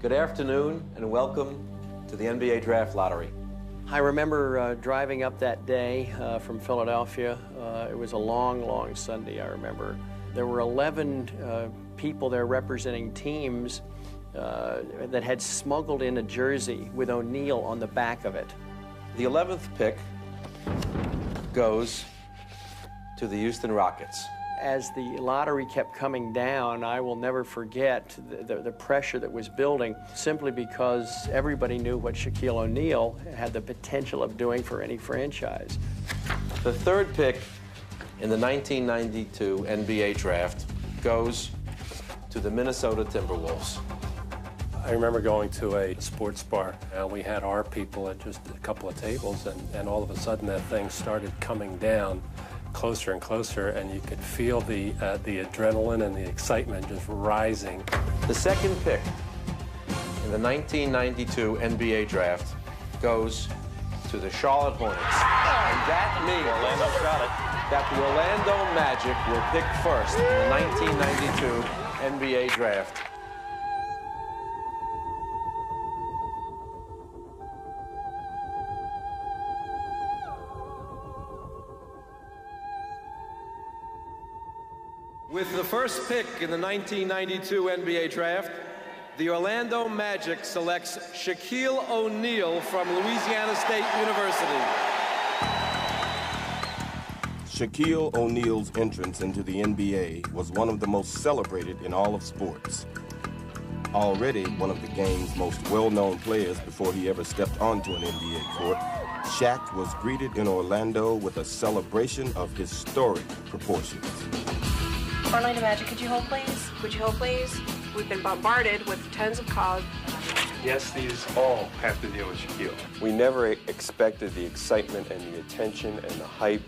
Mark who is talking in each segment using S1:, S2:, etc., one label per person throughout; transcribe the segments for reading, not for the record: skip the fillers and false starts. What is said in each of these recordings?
S1: Good afternoon and welcome to the NBA Draft Lottery.
S2: I remember driving up that day from Philadelphia. It was a long, long Sunday, I remember. There were 11 people there representing teams that had smuggled in a jersey with O'Neal on the back of it.
S1: The 11th pick goes to the Houston Rockets.
S2: As the lottery kept coming down, I will never forget the pressure that was building, simply because everybody knew what Shaquille O'Neal had the potential of doing for any franchise.
S1: The third pick in the 1992 NBA Draft goes to the Minnesota Timberwolves.
S3: I remember going to a sports bar, and we had our people at just a couple of tables, and all of a sudden that thing started coming down closer and closer, and you could feel the adrenaline and the excitement just rising.
S1: The second pick in the 1992 NBA Draft goes to the Charlotte Hornets. And that means that the Orlando Magic will pick first in the 1992 NBA Draft. With the first pick in the 1992 NBA Draft, the Orlando Magic selects Shaquille O'Neal from Louisiana State University.
S4: Shaquille O'Neal's entrance into the NBA was one of the most celebrated in all of sports. Already one of the game's most well-known players before he ever stepped onto an NBA court, Shaq was greeted in Orlando with a celebration of historic proportions.
S5: Orlando Magic, could you hold, please? Would you hold, please? We've been bombarded with tons of calls.
S6: Yes, these all have to deal with Shaquille.
S7: We never expected the excitement and the attention and the hype.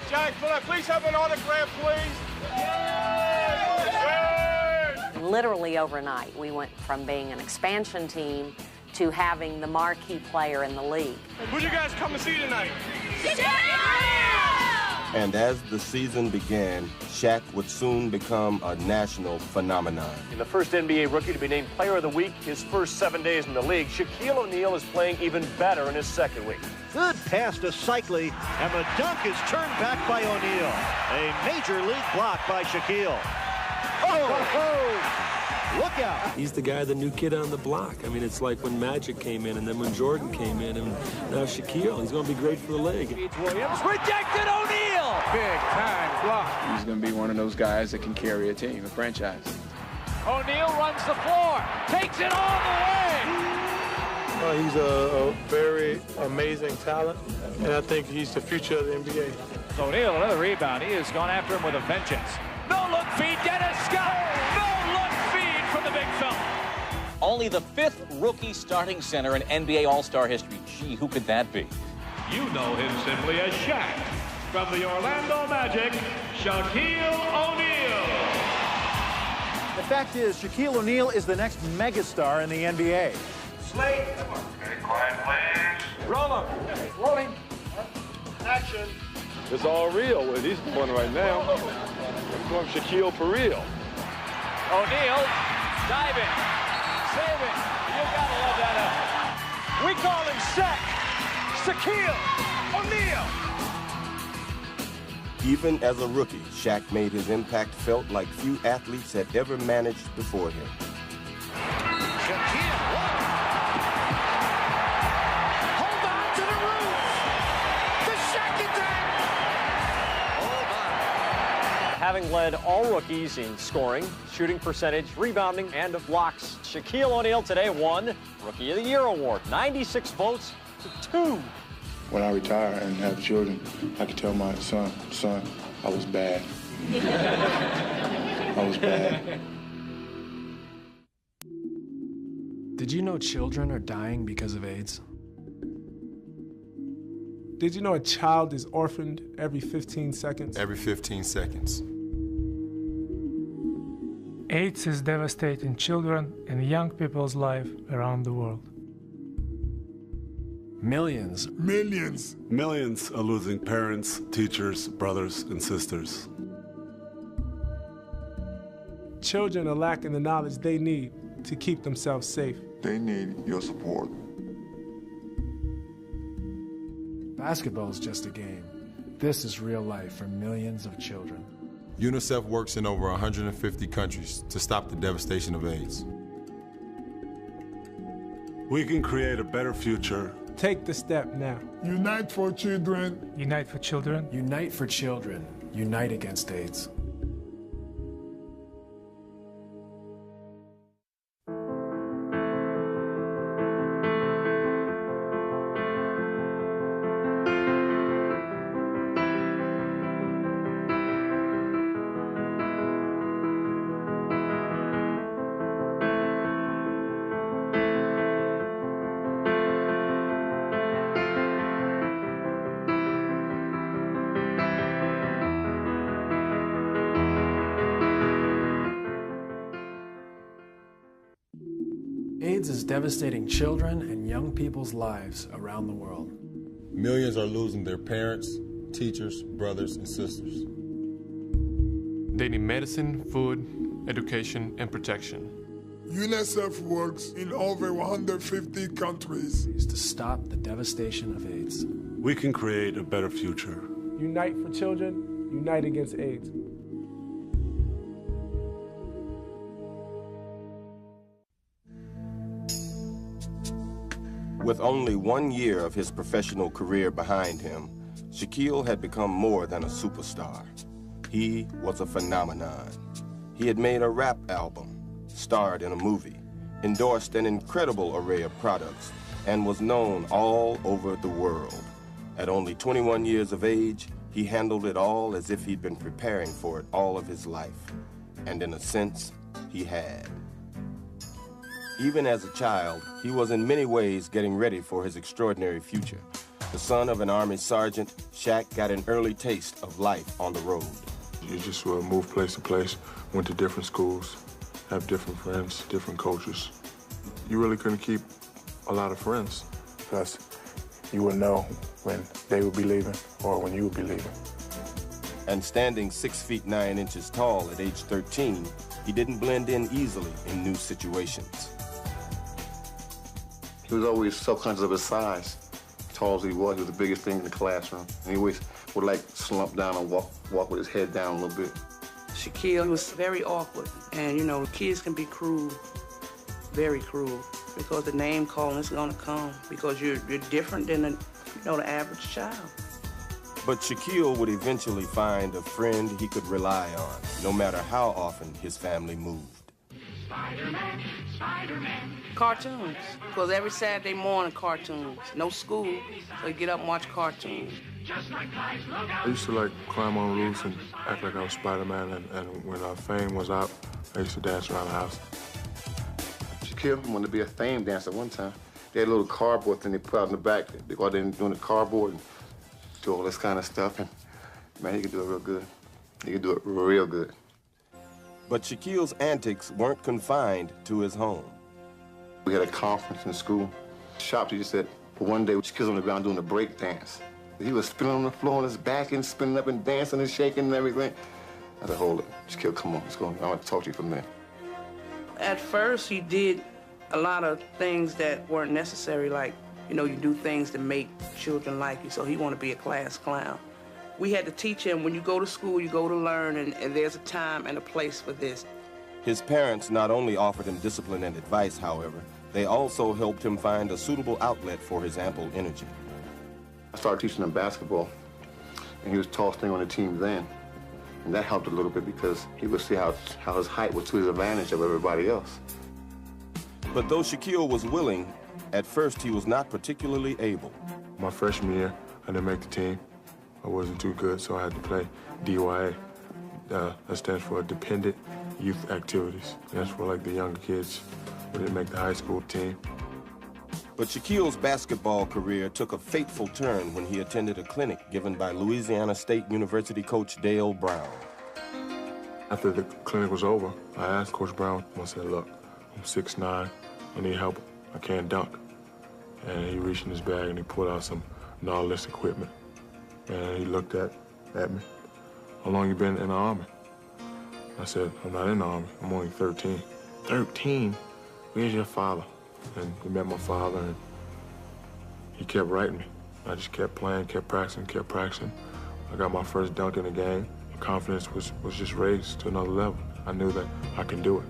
S6: Jack, could I please have an autograph, please?
S8: Literally overnight, we went from being an expansion team to having the marquee player in the league.
S6: Who'd you guys come to see tonight?
S4: And as the season began, Shaq would soon become a national phenomenon.
S9: In the first NBA rookie to be named Player of the Week his first 7 days in the league, Shaquille O'Neal is playing even better in his second week.
S10: Good pass to Cycli, and the dunk is turned back by O'Neal. A major league block by Shaquille. Oh! Look out!
S11: He's the guy, the new kid on the block. I mean, it's like when Magic came in, and then when Jordan came in, and now Shaquille. He's going to be great for the league.
S12: Williams rejected O'Neal!
S6: Big time block.
S13: He's going to be one of those guys that can carry a team, a franchise.
S12: O'Neal runs the floor, takes it all the way!
S14: He's a very amazing talent, and I think he's the future of the NBA.
S12: O'Neal, another rebound. He has gone after him with a vengeance. No-look feed, Dennis Scott! No-look feed from the big fella.
S15: Only the 5th rookie starting center in NBA All-Star history. Gee, who could that be?
S16: You know him simply as Shaq. From the Orlando Magic, Shaquille O'Neal.
S10: The fact is, Shaquille O'Neal is the next megastar in the NBA.
S6: Slate. Okay, quiet, please. Roll him. Rolling. Action.
S17: It's all real what he's doing right now. I'm going Shaquille for real.
S12: O'Neal diving, saving. You gotta love that effort. We call him Shaquille O'Neal.
S4: Even as a rookie, Shaq made his impact felt like few athletes had ever managed before him.
S10: Shaquille, hold on to the roof. The Shaq attack.
S9: Having led all rookies in scoring, shooting percentage, rebounding, and blocks, Shaquille O'Neal today won Rookie of the Year award. 96 votes to 2.
S18: When I retire and have children, I can tell my son, I was bad. I was bad.
S19: Did you know children are dying because of AIDS?
S14: Did you know a child is orphaned every 15 seconds?
S20: Every 15 seconds.
S7: AIDS is devastating children and young people's life around the world.
S19: Millions
S3: are losing parents, teachers, brothers, and sisters.
S14: Children are lacking the knowledge they need to keep themselves safe.
S20: They need your support.
S19: Basketball is just a game. This is real life for millions of children.
S21: UNICEF works in over 150 countries to stop the devastation of AIDS.
S22: We can create a better future.
S23: Take the step now.
S24: Unite for children.
S7: Unite for children.
S19: Unite for children. Unite against AIDS. AIDS is devastating children and young people's lives around the world.
S21: Millions are losing their parents, teachers, brothers, and sisters.
S25: They need medicine, food, education, and protection.
S24: UNICEF works in over 150 countries
S19: to stop the devastation of AIDS.
S22: We can create a better future.
S23: Unite for children, unite against AIDS.
S4: With only 1 year of his professional career behind him, Shaquille had become more than a superstar. He was a phenomenon. He had made a rap album, starred in a movie, endorsed an incredible array of products, and was known all over the world. At only 21 years of age, he handled it all as if he'd been preparing for it all of his life. And in a sense, he had. Even as a child, he was in many ways getting ready for his extraordinary future. The son of an Army sergeant, Shaq got an early taste of life on the road.
S17: You just moved place to place, went to different schools, have different friends, different coaches. You really couldn't keep a lot of friends.
S18: Plus, you would know when they would be leaving or when you would be leaving.
S4: And standing 6 feet 9 inches tall at age 13, he didn't blend in easily in new situations.
S26: He was always self-conscious of his size. Tall as he was the biggest thing in the classroom. And he always would like slump down and walk with his head down a little bit.
S27: Shaquille was very awkward. And you know, kids can be cruel, very cruel, because the name calling is gonna come because you're different than the average child.
S4: But Shaquille would eventually find a friend he could rely on, no matter how often his family moved.
S27: Spider-Man, Spider-Man. Cartoons, because every Saturday morning, cartoons. No school, so you get up and watch cartoons.
S17: I used to climb on roofs and act like I was Spider-Man, and when Fame was out, I used to dance around the house.
S26: Shaquille wanted to be a Fame dancer one time. They had a little cardboard thing they put out in the back. They go out there and doing the cardboard and do all this kind of stuff, and man, he could do it real good. He could do it real good.
S4: But Shaquille's antics weren't confined to his home.
S26: We had a conference in school. The shop teacher said, for one day, Shaquille's on the ground doing a break dance. He was spinning on the floor on his back and spinning up and dancing and shaking and everything. I said, hold it, Shaquille, come on, let's go. I want to talk to you for a minute.
S27: At first, he did a lot of things that weren't necessary, like, you do things to make children like you, so he wanted to be a class clown. We had to teach him, when you go to school, you go to learn, and there's a time and a place for this.
S4: His parents not only offered him discipline and advice, however, they also helped him find a suitable outlet for his ample energy.
S26: I started teaching him basketball, and he was the tallest thing on the team then. And that helped a little bit because he would see how his height was to his advantage of everybody else.
S4: But though Shaquille was willing, at first he was not particularly able.
S17: My freshman year, I didn't make the team. I wasn't too good, so I had to play DYA. That stands for Dependent Youth Activities. That's for the younger kids who didn't make the high school team.
S4: But Shaquille's basketball career took a fateful turn when he attended a clinic given by Louisiana State University coach Dale Brown.
S17: After the clinic was over, I asked Coach Brown, I said, look, I'm 6'9", I need help, I can't dunk. And he reached in his bag and he pulled out some Nautilus equipment. And he looked at me. How long you been in the Army? I said, I'm not in the Army, I'm only 13. 13? Where's your father? And he met my father, and he kept writing me. I just kept playing, kept practicing. I got my first dunk in the game. My confidence was just raised to another level. I knew that I can do it.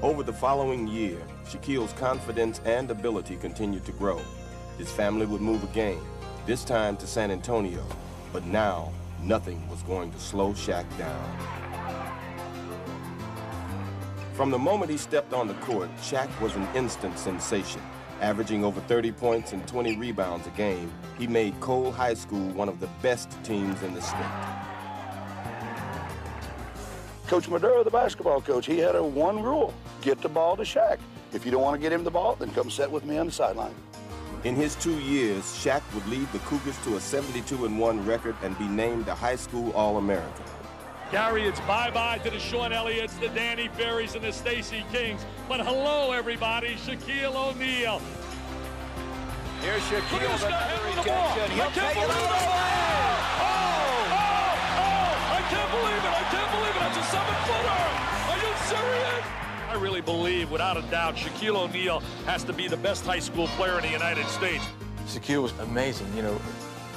S4: Over the following year, Shaquille's confidence and ability continued to grow. His family would move again, this time to San Antonio. But now, nothing was going to slow Shaq down. From the moment he stepped on the court, Shaq was an instant sensation. Averaging over 30 points and 20 rebounds a game, he made Cole High School one of the best teams in the state.
S1: Coach Maduro, the basketball coach, he had one rule: get the ball to Shaq. If you don't want to get him the ball, then come sit with me on the sideline.
S4: In his 2 years, Shaq would lead the Cougars to a 72-1 record and be named a high school All-American.
S12: Gary, it's bye-bye to the Sean Elliott's, the Danny Ferrys, and the Stacey Kings. But hello, everybody, Shaquille O'Neal.
S10: Here's Shaquille.
S12: Look at this guy handling the ball.
S10: He'll take it all the way.
S12: I can't believe it. I can't believe it. That's a 7-footer. Are you serious? I really believe, without a doubt, Shaquille O'Neal has to be the best high school player in the United States.
S2: Shaquille was amazing. You know,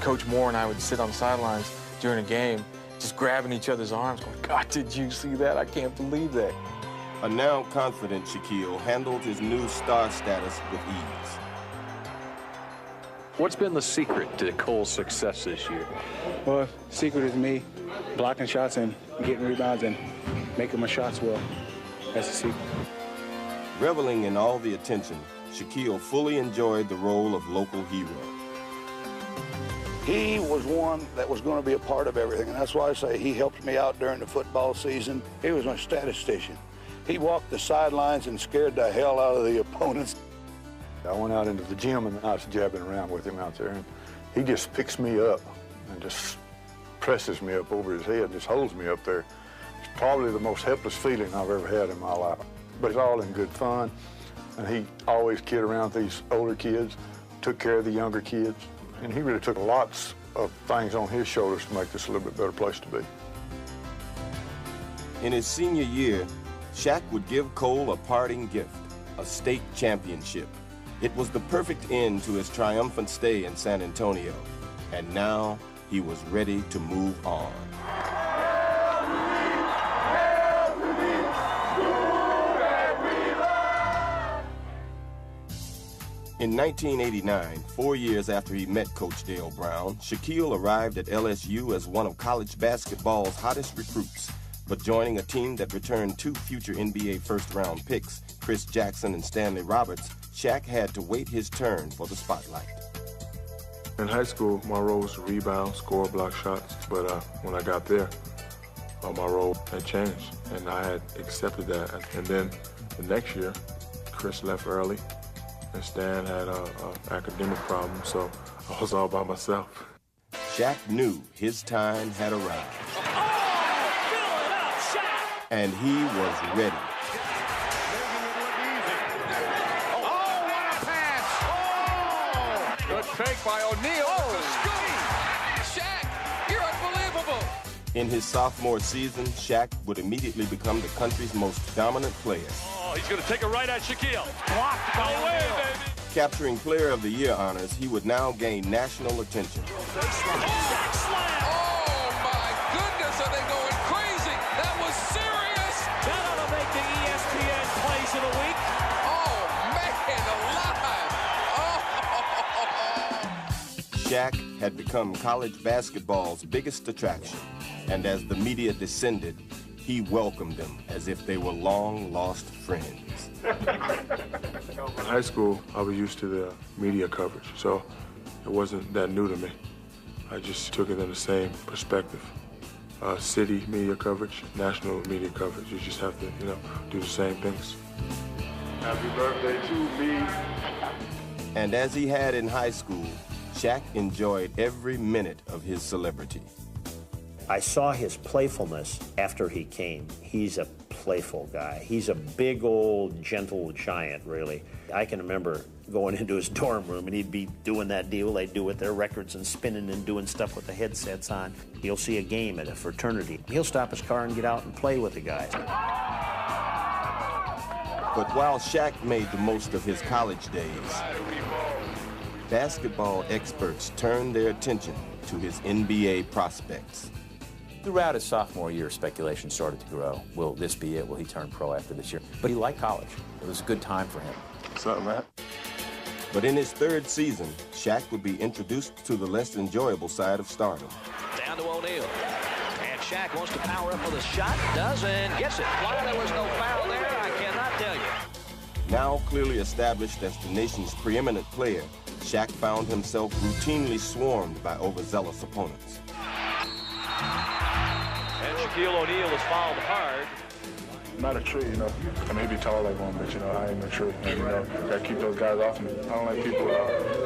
S2: Coach Moore and I would sit on the sidelines during a game, just grabbing each other's arms, going, God, did you see that? I can't believe that.
S4: A now confident Shaquille handled his new star status with ease.
S5: What's been the secret to Cole's success this year?
S18: Well, the secret is me blocking shots and getting rebounds and making my shots well. That's the secret.
S4: Reveling in all the attention, Shaquille fully enjoyed the role of local hero.
S1: He was one that was going to be a part of everything, and that's why I say he helped me out during the football season. He was my statistician. He walked the sidelines and scared the hell out of the opponents.
S8: I went out into the gym and I was jabbing around with him out there, and he just picks me up and just presses me up over his head and just holds me up there. It's probably the most helpless feeling I've ever had in my life. But it's all in good fun, and he always kid around these older kids, took care of the younger kids, and he really took lots of things on his shoulders to make this a little bit better place to be.
S4: In his senior year, Shaq would give Cole a parting gift, a state championship. It was the perfect end to his triumphant stay in San Antonio, and now he was ready to move on. In 1989, 4 years after he met Coach Dale Brown, Shaquille arrived at LSU as one of college basketball's hottest recruits, but joining a team that returned 2 future NBA first-round picks, Chris Jackson and Stanley Roberts, Shaq had to wait his turn for the spotlight.
S17: In high school, my role was to rebound, score, block shots, but when I got there, my role had changed, and I had accepted that. And then the next year, Chris left early, and Stan had an academic problem, so I was all by myself.
S4: Shaq knew his time had arrived. And he was ready.
S6: Good fake by O'Neal. Shaq, you're unbelievable.
S4: In his sophomore season, Shaq would immediately become the country's most dominant player.
S12: Oh, he's going to take a right at Shaquille. Blocked by O'Neal, baby.
S4: Capturing Player of the Year honors, he would now gain national attention.
S6: Oh, my goodness, are they going crazy? That was serious.
S12: That ought to make the ESPN Plays of the Week.
S6: Oh, man, alive. Oh.
S4: Shaq had become college basketball's biggest attraction, and as the media descended, he welcomed them as if they were long-lost friends.
S17: In high school, I was used to the media coverage, so it wasn't that new to me. I just took it in the same perspective. City media coverage, national media coverage. You just have to, do the same things.
S8: Happy birthday to me.
S4: And as he had in high school, Shaq enjoyed every minute of his celebrity.
S11: I saw his playfulness after he came. He's a playful guy. He's a big old gentle giant, really. I can remember going into his dorm room and he'd be doing that deal they do with their records and spinning and doing stuff with the headsets on. He'll see a game at a fraternity. He'll stop his car and get out and play with the guys.
S4: But while Shaq made the most of his college days, basketball experts turned their attention to his NBA prospects.
S3: Throughout his sophomore year, speculation started to grow. Will this be it? Will he turn pro after this year? But he liked college. It was a good time for him.
S17: What's up, man?
S4: But in his third season, Shaq would be introduced to the less enjoyable side of stardom.
S10: Down to O'Neal. And Shaq wants to power up with a shot. Does and gets it. Why there was no foul there, I cannot tell you.
S4: Now clearly established as the nation's preeminent player, Shaq found himself routinely swarmed by overzealous opponents.
S10: And Shaquille O'Neal is fouled hard.
S17: I'm not a tree, you know. I may be tall like one, but, you know, I ain't a tree. And, you know, gotta keep those guys off me. I don't like people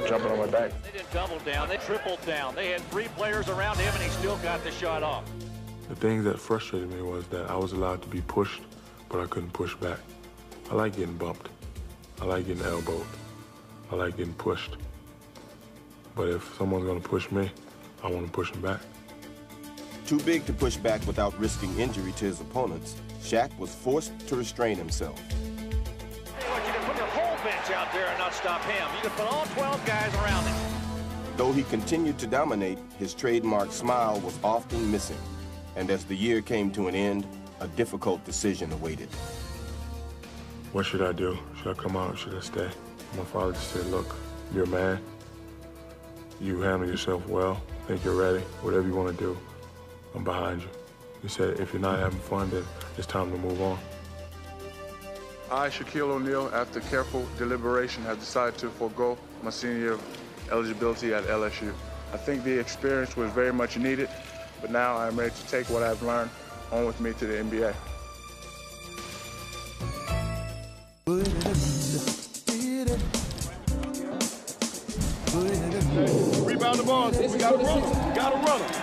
S17: jumping on my back.
S10: They didn't double down, they tripled down. They had 3 players around him, and he still got the shot off.
S17: The thing that frustrated me was that I was allowed to be pushed, but I couldn't push back. I like getting bumped. I like getting elbowed. I like getting pushed. But if someone's gonna push me, I wanna push them back.
S4: Too big to push back without risking injury to his opponents, Shaq was forced to restrain himself.
S10: Hey, look, you can put your whole bench out there and not stop him. You can put all 12 guys around him.
S4: Though he continued to dominate, his trademark smile was often missing. And as the year came to an end, a difficult decision awaited.
S17: What should I do? Should I come out or should I stay? My father just said, look, you're a man. You handle yourself well. Think you're ready. Whatever you want to do, I'm behind you. He said, if you're not having fun, then it's time to move on. I, Shaquille O'Neal, after careful deliberation, have decided to forego my senior year of eligibility at LSU. I think the experience was very much needed, but now I'm ready to take what I've learned on with me to the NBA.
S12: Rebound the ball. We got a runner. Got a runner.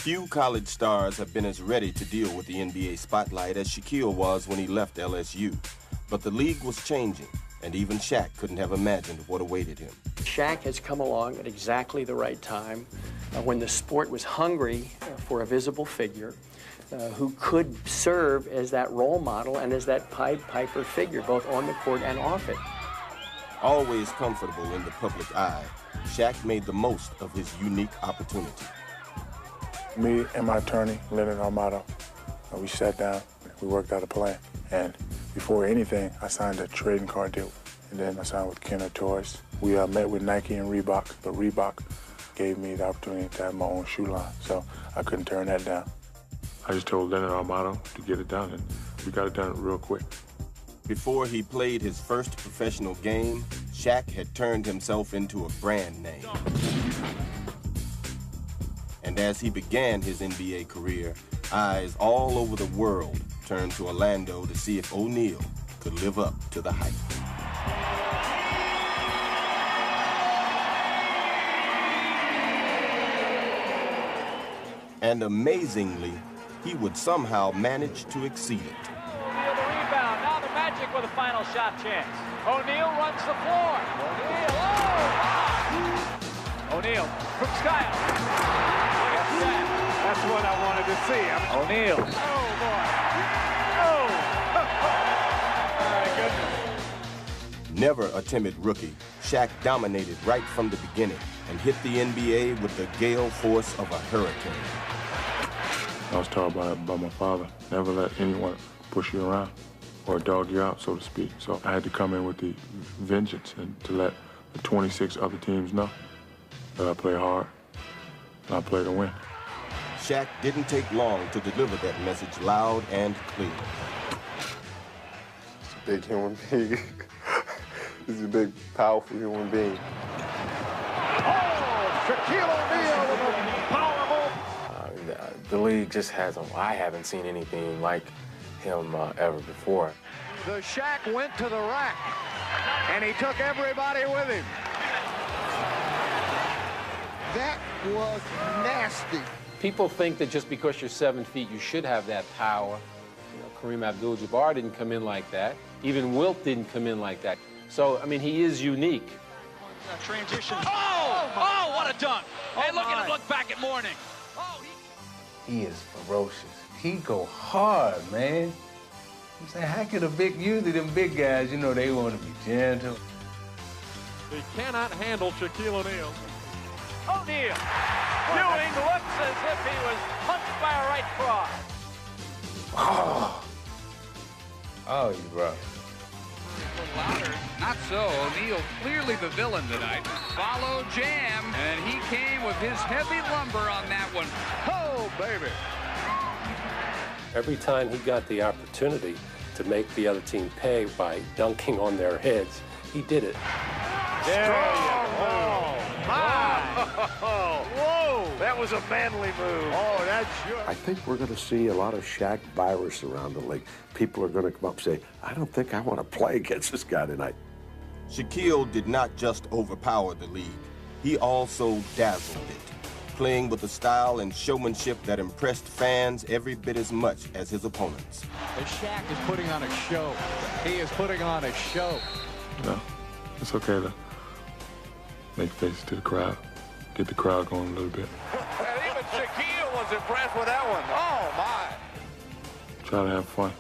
S4: Few college stars have been as ready to deal with the NBA spotlight as Shaquille was when he left LSU. But the league was changing, and even Shaq couldn't have imagined what awaited him.
S9: Shaq has come along at exactly the right time, when the sport was hungry for a visible figure who could serve as that role model and as that Pied Piper figure, both on the court and off it.
S4: Always comfortable in the public eye, Shaq made the most of his unique opportunity.
S17: Me and my attorney, Leonard Armato, we sat down, we worked out a plan. And before anything, I signed a trading card deal. And then I signed with Kenner Toys. We met with Nike and Reebok, but Reebok gave me the opportunity to have my own shoe line, so I couldn't turn that down. I just told Leonard Armato to get it done, and we got it done real quick.
S4: Before he played his first professional game, Shaq had turned himself into a brand name. And And as he began his NBA career, eyes all over the world turned to Orlando to see if O'Neal could live up to the hype. And amazingly, he would somehow manage to exceed it.
S10: O'Neal the rebound. Now the Magic with a final shot chance. O'Neal runs the floor. O'Neal, O'Neal from Skiles. Look at that.
S12: That's what I wanted to see.
S10: O'Neal. Oh, boy. Oh.
S4: My goodness. Never a timid rookie, Shaq dominated right from the beginning and hit the NBA with the gale force of a hurricane.
S17: I was taught by my father, never let anyone push you around or dog you out, so to speak. So I had to come in with the vengeance and to let the 26 other teams know that I play hard and I play to win.
S4: Shaq didn't take long to deliver that message loud and clear.
S8: He's a big human being. He's a big, powerful human being.
S10: Shaquille O'Neal with a power move.
S2: The league just I haven't seen anything like him ever before.
S10: The Shaq went to the rack, and he took everybody with him.
S7: That was nasty.
S13: People think that just because you're 7 feet, you should have that power. You know, Kareem Abdul-Jabbar didn't come in like that. Even Wilt didn't come in like that. So, I mean, he is unique.
S10: Transition. Oh, what a dunk. Hey, look at him look back at Mourning.
S14: He is ferocious. He go hard, man. I'm saying, how could usually them big guys, you know, they want to be gentle.
S12: He cannot handle Shaquille O'Neal.
S10: O'Neal. Ewing looks as if he was punched by a right cross.
S14: Oh, you rough.
S6: Louder. Not so. O'Neal clearly the villain tonight. Follow jam, and he came with his heavy lumber on that one. Oh, baby.
S15: Every time he got the opportunity to make the other team pay by dunking on their heads, he did it.
S10: Whoa, that was a manly move.
S7: Oh, that's sure.
S16: I think we're going to see a lot of Shaq virus around the league. People are going to come up and say, I don't think I want to play against this guy tonight.
S4: Shaquille did not just overpower the league, he also dazzled it, playing with a style and showmanship that impressed fans every bit as much as his opponents.
S6: Shaq is putting on a show. He is putting on a show.
S17: No, it's okay to make faces to the crowd, get the crowd going a little bit.
S10: And even Shaquille was impressed with that one. Oh, my.
S17: Try to have fun.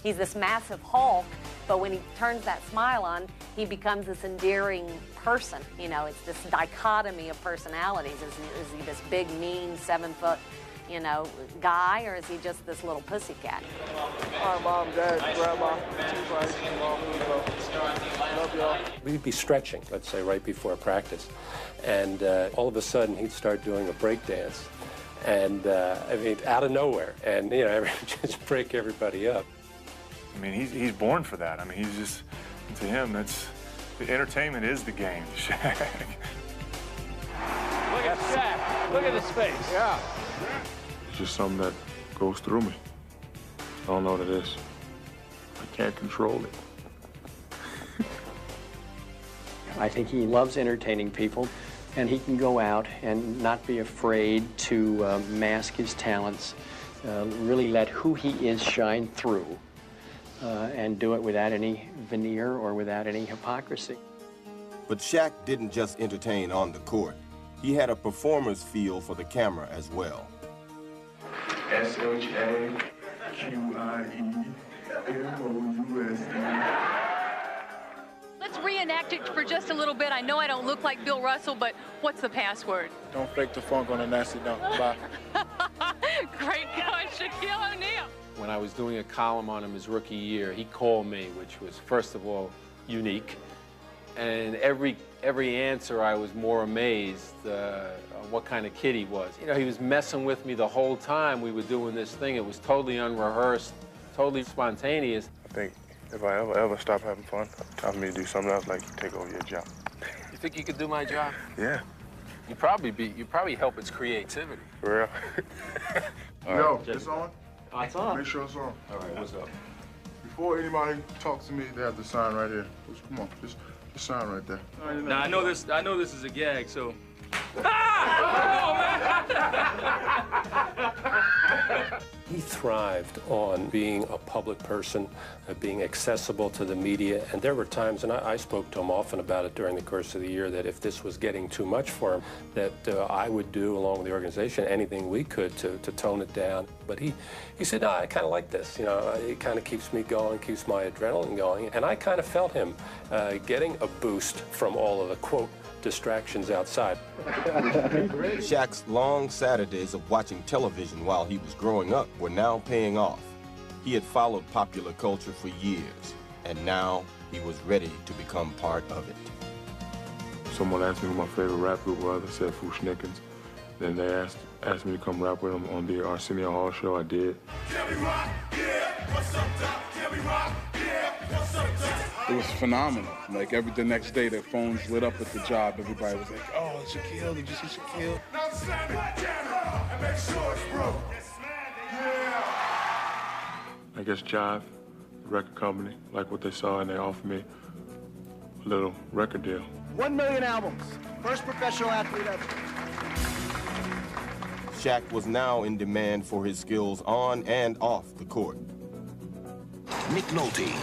S20: He's this massive Hulk, but when he turns that smile on, he becomes this endearing person. You know, it's this dichotomy of personalities. Is he this big, mean, 7-foot, you know, guy, or is he just this little pussycat?
S7: Hi, Mom, Dad, Grandma, love y'all.
S15: We'd be stretching, let's say, right before practice, and all of a sudden he'd start doing a break dance, and I mean, out of nowhere, and you know, just break everybody up.
S17: I mean, he's born for that. I mean, he's just, to him, that's, the entertainment is the game, Shaq.
S10: Look at Shaq. Look at his face.
S7: Yeah.
S17: It's just something that goes through me. I don't know what it is. I can't control it.
S9: I think he loves entertaining people, and he can go out and not be afraid to mask his talents, really let who he is shine through, and do it without any veneer or without any hypocrisy.
S4: But Shaq didn't just entertain on the court. He had a performer's feel for the camera as well.
S21: SHAQIEMOUSE. Let's reenact it for just a little bit. I know I don't look like Bill Russell, but what's the password?
S17: Don't fake the funk on a nasty dunk. Bye.
S21: Great going, Shaquille O'Neal.
S13: When I was doing a column on him his rookie year, he called me, which was, first of all, unique. And every answer, I was more amazed on what kind of kid he was. You know, he was messing with me the whole time we were doing this thing. It was totally unrehearsed, totally spontaneous.
S17: I think if I ever stop having fun, time for me to do something else, like take over your job.
S13: You think you could do my job?
S17: Yeah.
S2: You probably help its creativity.
S17: For real? Yo, it's on?
S2: Oh, it's on.
S17: Make sure it's on.
S2: All right, what's up?
S17: Before anybody talks to me, they have to sign right here. Come on, just sign right there.
S12: Now I know this is a gag, so. He thrived on being a public person, being accessible to the media, and there were times, and I spoke to him often about it during the course of the year, that if this was getting too much for him, that I would do, along with the organization, anything we could to tone it down. But he said, no, I kind of like this. You know, it kind of keeps me going, keeps my adrenaline going, and I kind of felt him getting a boost from all of the, quote, distractions outside.
S4: Shaq's long Saturdays of watching television while he was growing up were now paying off. He had followed popular culture for years, and now he was ready to become part of it.
S17: Someone asked me who my favorite rap group was. I said Fushnikins. Then they asked me to come rap with them on the Arsenio Hall show. I did.
S18: It was phenomenal. Like the next day, the phones lit up at the job. Everybody was like, "Oh, it's Shaquille! Did you see Shaquille?"
S19: Now stand right down and make sure it's broke.
S17: I guess Jive, the record company, like what they saw, and they offered me a little record deal.
S7: 1 million albums. First professional athlete ever.
S4: Shaq was now in demand for his skills on and off the court.
S22: Nick Nolte,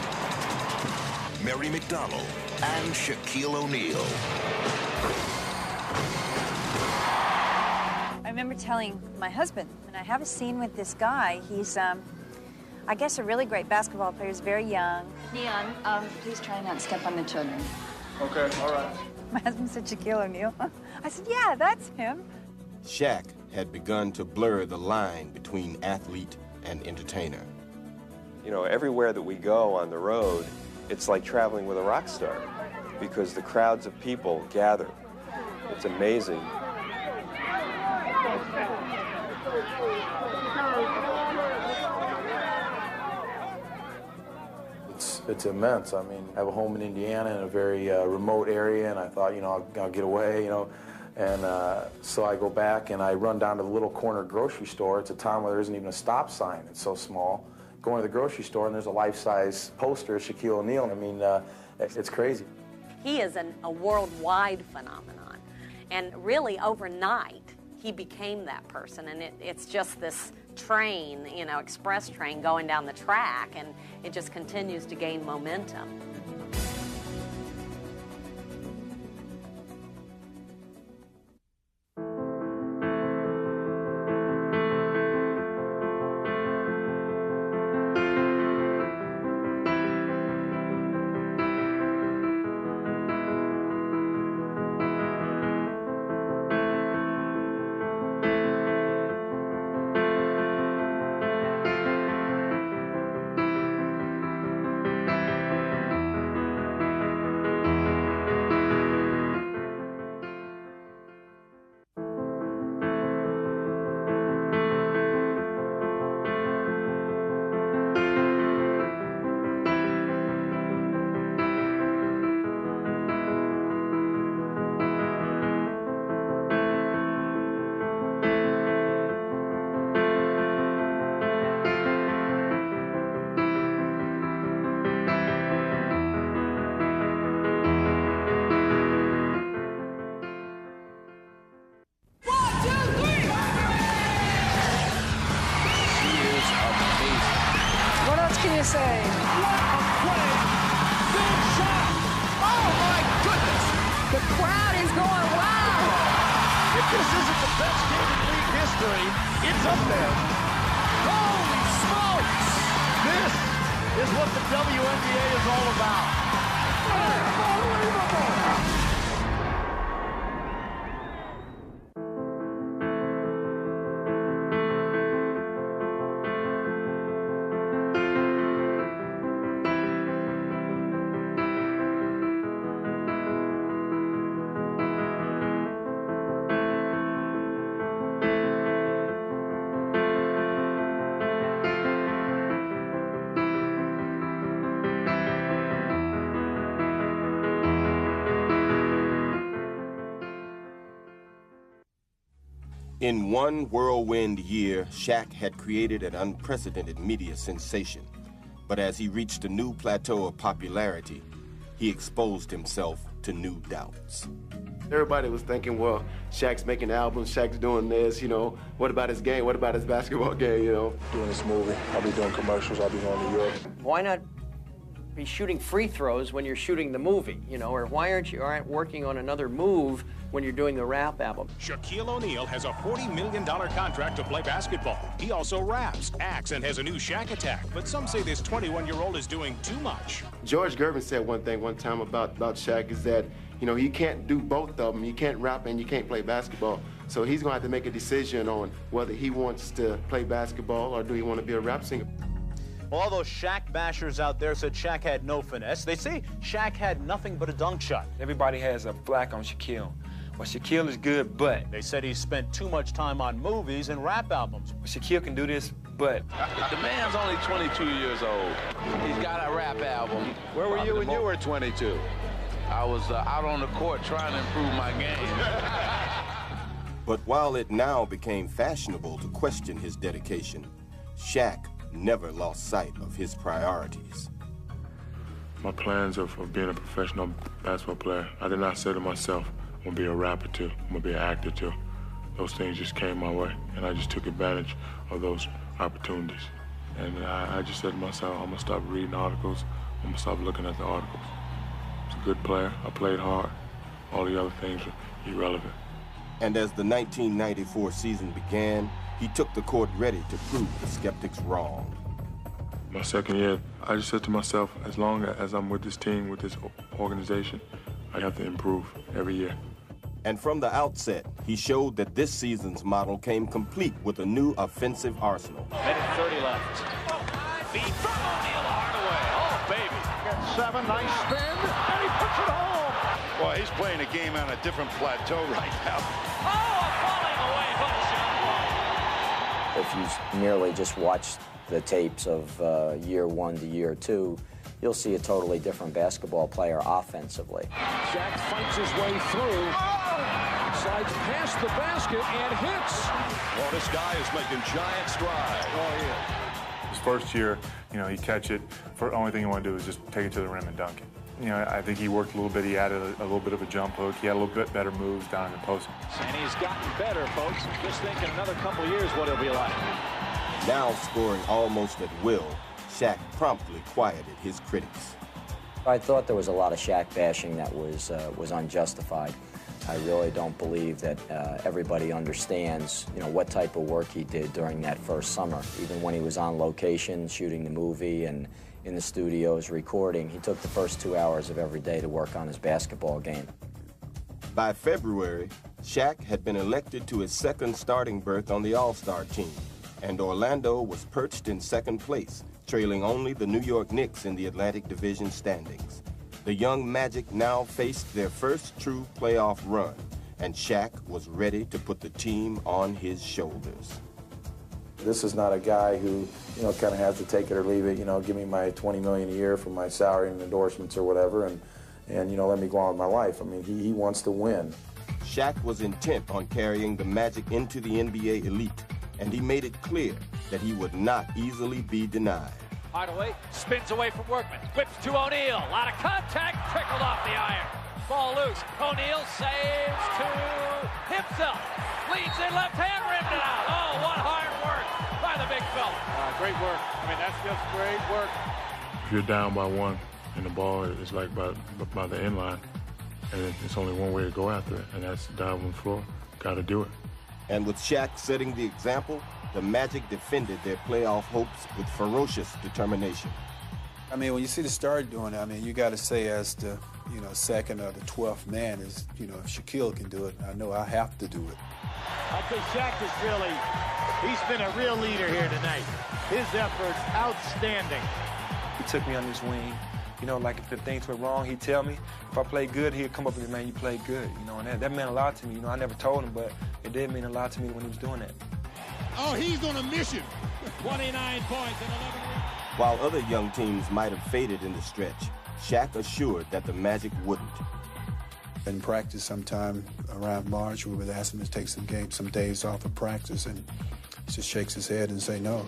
S22: Mary McDonald, and Shaquille O'Neal.
S23: I remember telling my husband, and I have a scene with this guy. He's, I guess, a really great basketball player. He's very young.
S24: Neon, please try not to step on the children.
S18: Okay, all right.
S23: My husband said, Shaquille O'Neal. I said, yeah, that's him.
S4: Shaq had begun to blur the line between athlete and entertainer.
S25: You know, everywhere that we go on the road, it's like traveling with a rock star because the crowds of people gather. It's amazing.
S2: It's immense. I mean, I have a home in Indiana in a very remote area, and I thought, you know, I'll get away, you know. And so I go back and I run down to the little corner grocery store. It's a town where there isn't even a stop sign. It's so small. Going to the grocery store and there's a life-size poster of Shaquille O'Neal. I mean, it's crazy.
S20: He is a worldwide phenomenon. And really, overnight, he became that person. And it's just this train, you know, express train going down the track, and it just continues to gain momentum.
S19: Say, what a play! Big shot! Oh my goodness! The crowd is going wild! If this isn't the best game in league history, it's up there. Holy smokes! This is what the WNBA is all about. Unbelievable!
S4: In one whirlwind year, Shaq had created an unprecedented media sensation. But as he reached a new plateau of popularity, he exposed himself to new doubts.
S1: Everybody was thinking, well, Shaq's making albums, Shaq's doing this, you know, what about his game, what about his basketball game, you know?
S17: Doing this movie, I'll be doing commercials, I'll be going to New York.
S9: Why not be shooting free throws when you're shooting the movie, you know, or why aren't you working on another move when you're doing the rap album?
S3: Shaquille O'Neal has a $40 million contract to play basketball. He also raps, acts, and has a new Shaq attack. But some say this 21-year-old is doing too much.
S1: George Gervin said one thing one time about Shaq is that, you know, you can't do both of them. You can't rap and you can't play basketball. So he's going to have to make a decision on whether he wants to play basketball or do he want to be a rap singer.
S5: Well, all those Shaq bashers out there said Shaq had no finesse. They say Shaq had nothing but a dunk shot.
S8: Everybody has a flack on Shaquille. Well, Shaquille is good, but...
S5: They said he spent too much time on movies and rap albums.
S8: Well, Shaquille can do this, but...
S11: The man's only 22 years old. He's got a rap album.
S26: Where were you when you were 22?
S11: I was out on the court trying to improve my game.
S4: But while it now became fashionable to question his dedication, Shaq never lost sight of his priorities.
S17: My plans of being a professional basketball player, I did not say to myself, I'm gonna be a rapper too, I'm gonna be an actor too. Those things just came my way, and I just took advantage of those opportunities. And I just said to myself, I'm gonna stop reading articles, I'm gonna stop looking at the articles. I was a good player, I played hard. All the other things are irrelevant.
S4: And as the 1994 season began, he took the court ready to prove the skeptics wrong.
S17: My second year, I just said to myself, as long as I'm with this team, with this organization, I have to improve every year.
S4: And from the outset, he showed that this season's model came complete with a new offensive arsenal.
S10: Minute 30 left. Feed from O'Neal Hardaway. Oh, baby.
S19: Got 7, nice spin, and he puts it home.
S27: Well, he's playing a game on a different plateau right now.
S10: Oh, a falling away hook shot.
S28: If you merely just watch the tapes of year 1 to year 2, you'll see a totally different basketball player offensively.
S19: Shaq fights his way through, slides past the basket and hits.
S27: Well, this guy is making giant strides.
S19: Oh, yeah.
S29: His first year, you know, he'd catch it. The only thing he wanted to do was just take it to the rim and dunk it. You know, I think he worked a little bit. He added a little bit of a jump hook. He had a little bit better moves down in the post.
S10: And he's gotten better, folks. Just think in another couple years what he'll be like.
S4: Now scoring almost at will, Shaq promptly quieted his critics.
S28: I thought there was a lot of Shaq bashing that was unjustified. I really don't believe that everybody understands, you know, what type of work he did during that first summer. Even when he was on location shooting the movie and in the studios recording, he took the first 2 hours of every day to work on his basketball game.
S4: By February, Shaq had been elected to his second starting berth on the All-Star team, and Orlando was perched in second place, trailing only the New York Knicks in the Atlantic Division standings. The young Magic now faced their first true playoff run, and Shaq was ready to put the team on his shoulders.
S2: This is not a guy who, you know, kind of has to take it or leave it, you know, give me my $20 million a year for my salary and endorsements or whatever, and you know, let me go on with my life. I mean, he wants to win.
S4: Shaq was intent on carrying the Magic into the NBA elite, and he made it clear that he would not easily be denied.
S10: Hardaway spins away from Workman, whips to O'Neal. A lot of contact, trickled off the iron. Ball loose. O'Neal saves to himself. Leads in left hand, rimmed it out. Oh, what hard work by the big fella.
S26: Great work. I mean, that's just great work.
S17: If you're down by 1 and the ball is like by the end line, and it's only one way to go after it, and that's down on the floor, got to do it.
S4: And with Shaq setting the example, the Magic defended their playoff hopes with ferocious determination.
S30: I mean, when you see the star doing it, I mean, you got to say as the, you know, second or the 12th man is, you know, if Shaquille can do it, I know I have to do it.
S19: I think Shaq is really, he's been a real leader here tonight. His efforts, outstanding.
S8: He took me on his wing. You know, like if things went wrong, he'd tell me. If I played good, he'd come up and say, man, you played good. You know, and that meant a lot to me. You know, I never told him, but it did mean a lot to me when he was doing that.
S19: Oh, he's on a mission. 29 points and 11 rebounds.
S4: While other young teams might have faded in the stretch, Shaq assured that the Magic wouldn't.
S30: In practice sometime around March, we would ask him to take some days off of practice, and he just shakes his head and say no.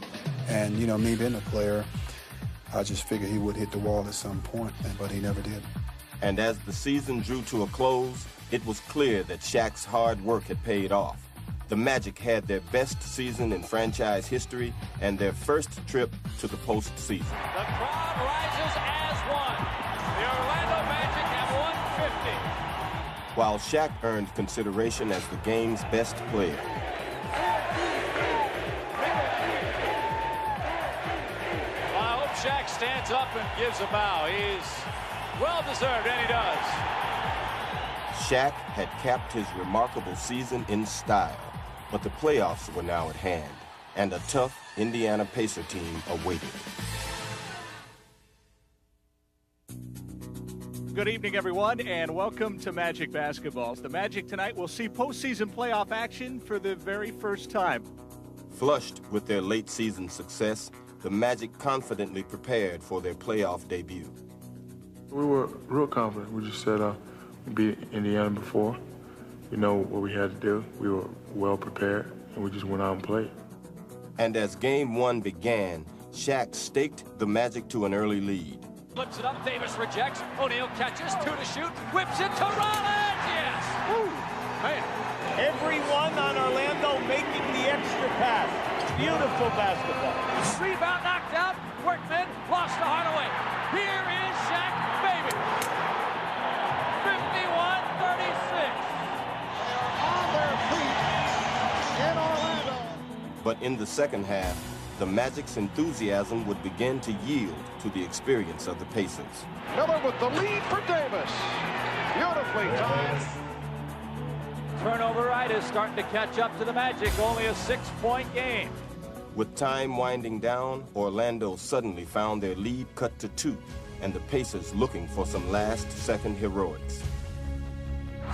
S30: And, you know, me being a player, I just figured he would hit the wall at some point, but he never did.
S4: And as the season drew to a close, it was clear that Shaq's hard work had paid off. The Magic had their best season in franchise history and their first trip to the postseason.
S10: The crowd rises as one. The Orlando Magic have won 50.
S4: While Shaq earned consideration as the game's best player.
S10: Well, I hope Shaq stands up and gives a bow. He's well-deserved, and he does.
S4: Shaq had capped his remarkable season in style, but the playoffs were now at hand, and a tough Indiana Pacer team awaited.
S6: Good evening, everyone, and welcome to Magic Basketball. The Magic tonight will see postseason playoff action for the very first time.
S4: Flushed with their late-season success, the Magic confidently prepared for their playoff debut.
S17: We were real confident. We just said we beat Indiana before. We know what we had to do. We were well prepared, and we just went out and played.
S4: And as Game 1 began, Shaq staked the Magic to an early lead.
S10: Flips it up, Davis rejects, O'Neal catches, 2 to shoot, whips it to Rollins, yes!
S6: Woo! Man, everyone on Orlando making the extra pass. Beautiful basketball.
S10: Rebound knocked out, Workman lost to Hardaway. Here is Shaq, baby. 51-36.
S19: On their feet in Orlando.
S4: But in the second half, the Magic's enthusiasm would begin to yield to the experience of the Pacers.
S19: Miller with the lead for Davis. Beautifully timed.
S10: Turnover-itis starting to catch up to the Magic, only a 6-point game.
S4: With time winding down, Orlando suddenly found their lead cut to 2, and the Pacers looking for some last-second heroics.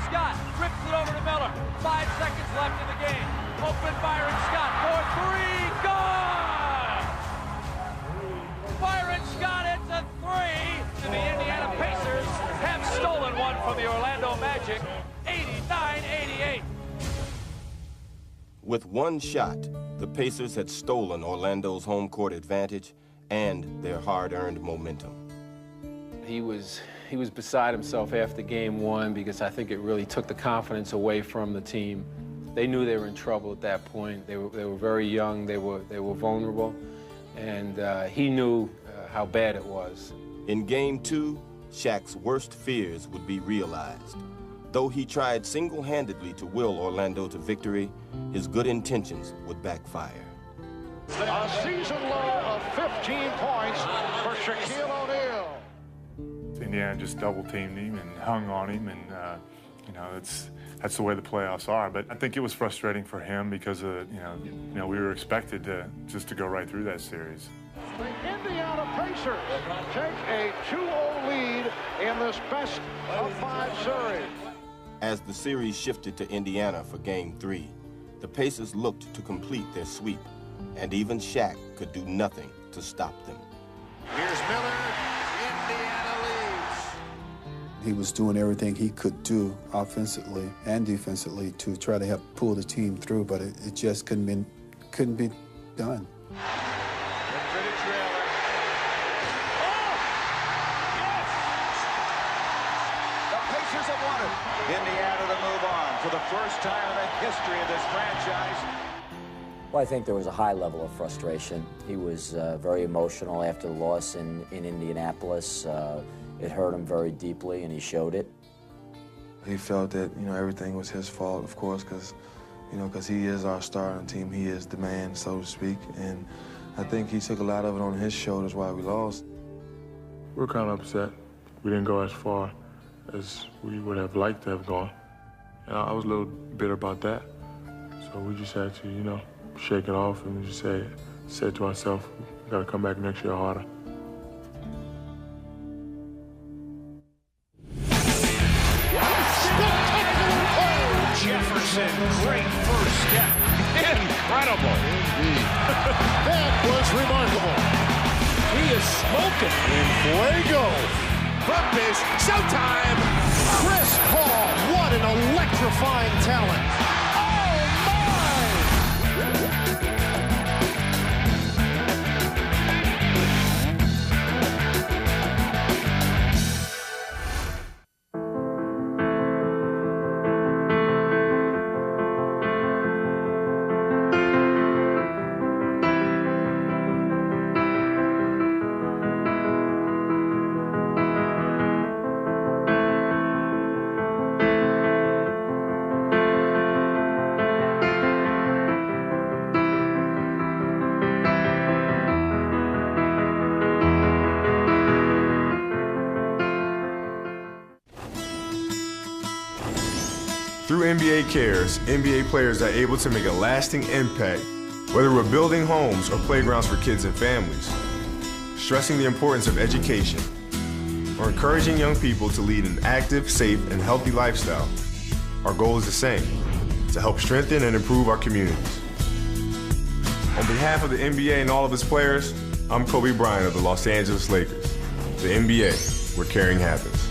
S10: Scott rips it over to Miller. 5 seconds left in the game. Open Byron Scott for 3. Gone! Byron Scott hits a 3, and the Indiana Pacers have stolen one from the Orlando Magic, 89-88.
S4: With one shot, the Pacers had stolen Orlando's home court advantage and their hard-earned momentum.
S7: He was beside himself after Game 1 because I think it really took the confidence away from the team. They knew they were in trouble at that point. They were very young. They were vulnerable, and he knew how bad it was.
S4: In Game 2, Shaq's worst fears would be realized. Though he tried single-handedly to will Orlando to victory, his good intentions would backfire.
S19: A season low of 15 points for Shaquille O'Neal.
S29: Indiana just double-teamed him and hung on him, and you know, that's the way the playoffs are. But I think it was frustrating for him because you know we were expected to go right through that series.
S19: The Indiana Pacers take a 2-0 lead in this best of 5 series.
S4: As the series shifted to Indiana for Game 3, the Pacers looked to complete their sweep, and even Shaq could do nothing to stop them.
S19: Here's Miller. Indiana leads.
S30: He was doing everything he could do offensively and defensively to try to help pull the team through, but it just couldn't be done.
S19: Indiana to move on for the first time in the history of this franchise.
S28: Well, I think there was a high level of frustration. He was very emotional after the loss in Indianapolis. It hurt him very deeply, and he showed it.
S12: He felt that, you know, everything was his fault, of course, because he is our star on the team. He is the man, so to speak, and I think he took a lot of it on his shoulders while we lost.
S17: We were kind of upset. We didn't go as far as we would have liked to have gone. And I was a little bitter about that. So we just had to, you know, shake it off and just said to ourselves, we got to come back next year harder.
S19: Jefferson, great first step. Incredible. That was remarkable. He is smoking. And Fuego. up is showtime. Chris Paul, what an electrifying talent.
S13: Through NBA Cares, NBA players are able to make a lasting impact, whether we're building homes or playgrounds for kids and families, stressing the importance of education, or encouraging young people to lead an active, safe, and healthy lifestyle. Our goal is the same, to help strengthen and improve our communities. On behalf of the NBA and all of its players, I'm Kobe Bryant of the Los Angeles Lakers. The NBA, where caring happens.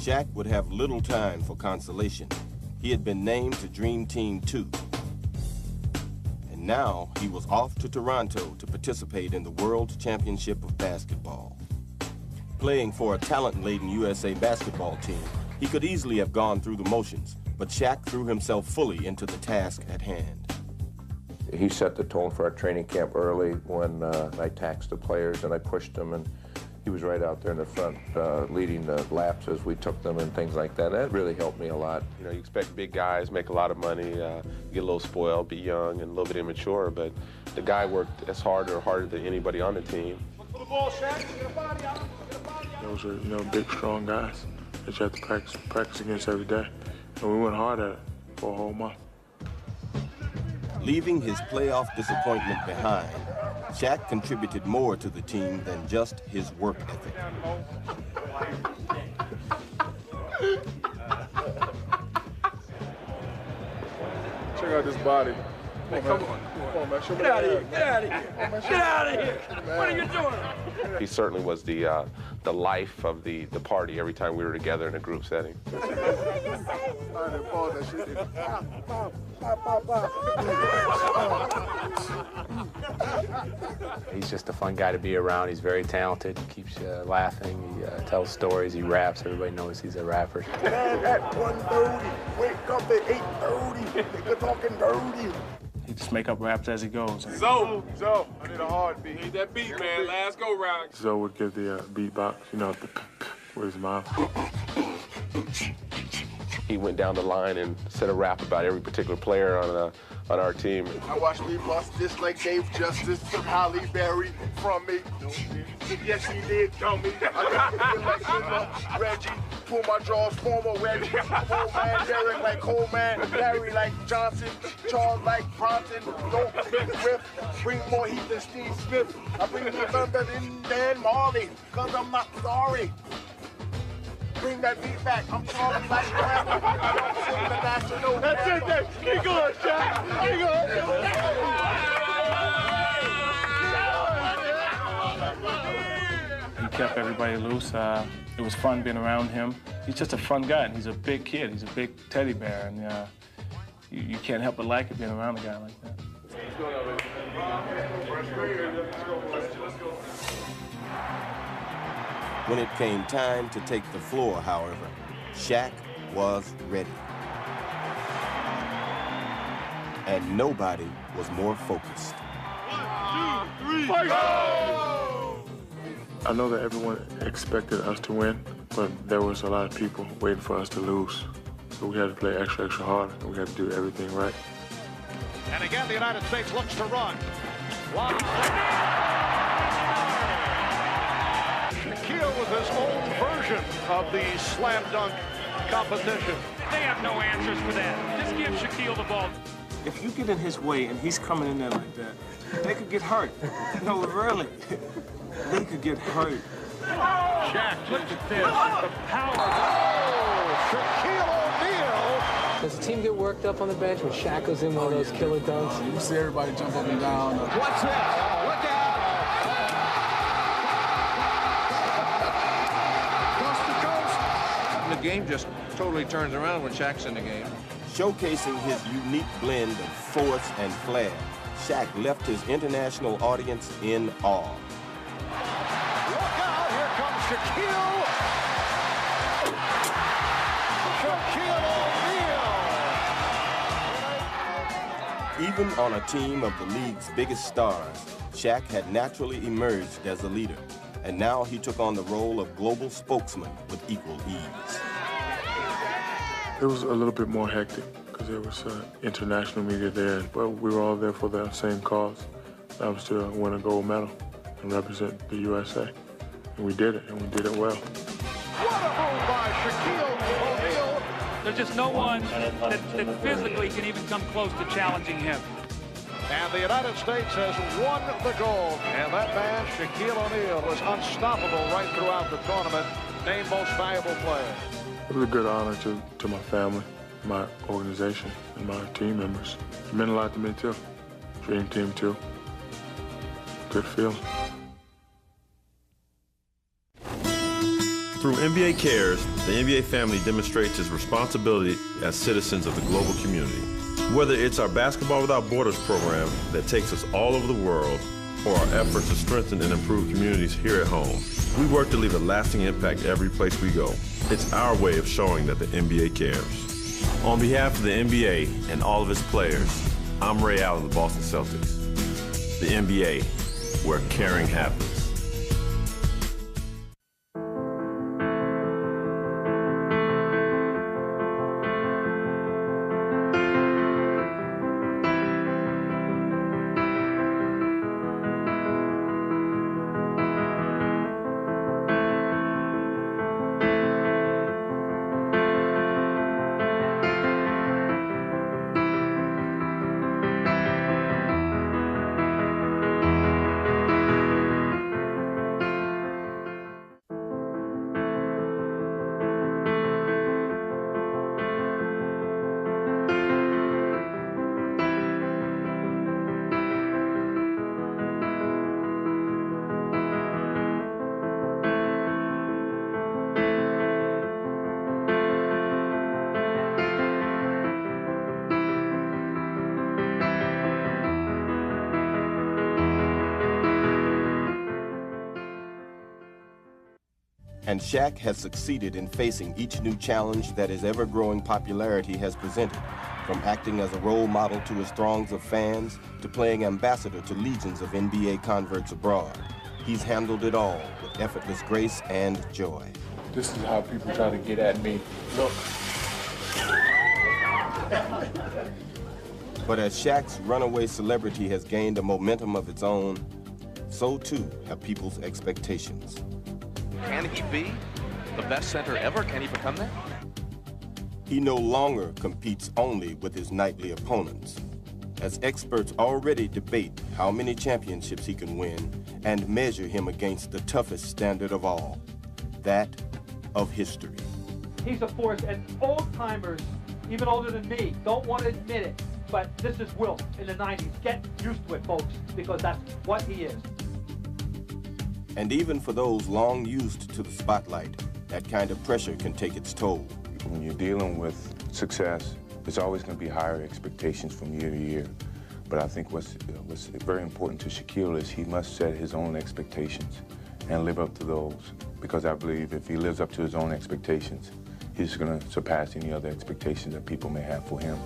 S4: Shaq would have little time for consolation. He had been named to Dream Team 2. And now he was off to Toronto to participate in the World Championship of Basketball. Playing for a talent-laden USA basketball team, he could easily have gone through the motions, but Shaq threw himself fully into the task at hand.
S14: He set the tone for our training camp early when I taxed the players and I pushed them, and he was right out there in the front leading the laps as we took them and things like that. That really helped me a lot.
S15: You know, you expect big guys, make a lot of money, get a little spoiled, be young and a little bit immature, but the guy worked as hard or harder than anybody on the team.
S19: Look for the ball, Shaq. Get a body out.
S17: Those are, big, strong guys that you have to practice against every day. And we went hard at it for a whole month.
S4: Leaving his playoff disappointment behind, Shaq contributed more to the team than just his work ethic.
S17: Check out this body. Hey, come on, man. Show me
S10: Get out of here. Get out of here. Get out of here. What are you doing?
S15: He certainly was the life of the party every time we were together in a group setting.
S7: He's just a fun guy to be around. He's very talented. He keeps you laughing. He tells stories. He raps. Everybody knows he's a rapper.
S19: Man, at 1:30, wake up at 8:30. Nigga talking dirty.
S8: He just make up raps as he goes.
S17: Zoe, I need a hard beat. Need that beat, man. Last go round. Zoe would give the beatbox, with his mouth.
S15: He went down the line and said a rap about every particular player on our team.
S19: I watched me bust just like Dave Justice took Holly Berry from me. Yes, he did, dummy. I got like Silver, Reggie, pull my jaws, former Reggie. Coleman, Derek like Coleman, Larry like Johnson, Charles like Bronson. Don't big riff, bring more heat than Steve Smith. I bring more thunder than Dan Marley, cause I'm not sorry. Bring that beat back. I'm talking like crap. I don't sing the national. That's it, Dave. Keep going, Shaq. Keep going.
S8: He kept everybody loose. It was fun being around him. He's just a fun guy, and he's a big kid. He's a big teddy bear, and you can't help but like it being around a guy like that.
S4: When it came time to take the floor, however, Shaq was ready. And nobody was more focused.
S19: 1, 2, 3, go!
S17: I know that everyone expected us to win, but there was a lot of people waiting for us to lose. So we had to play extra hard, and we had to do everything right.
S19: And again, the United States looks to run. Wow.
S26: with his own version of the slam dunk competition.
S3: They have no answers for that. Just give Shaquille the ball.
S9: If you get in his way and he's coming in there like that, they could get hurt. No, really. They could get hurt.
S26: Shaq, look at this. The power. Oh, Shaquille O'Neal.
S7: Does the team get worked up on the bench when Shaq goes in one of those killer dunks?
S9: You see everybody jump up and down.
S26: What's this? Look out. Coast to coast.
S11: The game just totally turns around when Shaq's in the game.
S4: Showcasing his unique blend of force and flair, Shaq left his international audience in awe.
S26: Look out, here comes Shaquille. Shaquille O'Neal.
S4: Even on a team of the league's biggest stars, Shaq had naturally emerged as a leader, and now he took on the role of global spokesman with equal ease.
S17: It was a little bit more hectic because there was international media there, but we were all there for the same cause. That was to win a gold medal and represent the USA. And we did it, and we did it well.
S26: What a move by Shaquille O'Neal.
S3: There's just no one that physically can even come close to challenging him.
S26: And the United States has won the gold. And that man, Shaquille O'Neal, was unstoppable right throughout the tournament, named Most Valuable Player.
S17: It was a good honor to my family, my organization, and my team members. It meant a lot to me, too. Dream team, too. Good feeling.
S16: Through NBA Cares, the NBA family demonstrates its responsibility as citizens of the global community. Whether it's our Basketball Without Borders program that takes us all over the world, or our efforts to strengthen and improve communities here at home, we work to leave a lasting impact every place we go. It's our way of showing that the NBA cares. On behalf of the NBA and all of its players, I'm Ray Allen of the Boston Celtics. The NBA, where caring happens.
S4: And Shaq has succeeded in facing each new challenge that his ever-growing popularity has presented, from acting as a role model to his throngs of fans to playing ambassador to legions of NBA converts abroad. He's handled it all with effortless grace and joy.
S29: This is how people try to get at me. Look.
S4: But as Shaq's runaway celebrity has gained a momentum of its own, so too have people's expectations.
S11: Can he be the best center ever? Can he become that?
S4: He no longer competes only with his nightly opponents, as experts already debate how many championships he can win and measure him against the toughest standard of all, that of history.
S18: He's a force, and old-timers, even older than me, don't want to admit it, but this is Wilt in the 90s. Get used to it, folks, because that's what he is.
S4: And even for those long used to the spotlight, that kind of pressure can take its toll.
S20: When you're dealing with success, there's always going to be higher expectations from year to year. But I think what's very important to Shaquille is he must set his own expectations and live up to those. Because I believe if he lives up to his own expectations, he's going to surpass any other expectations that people may have for him.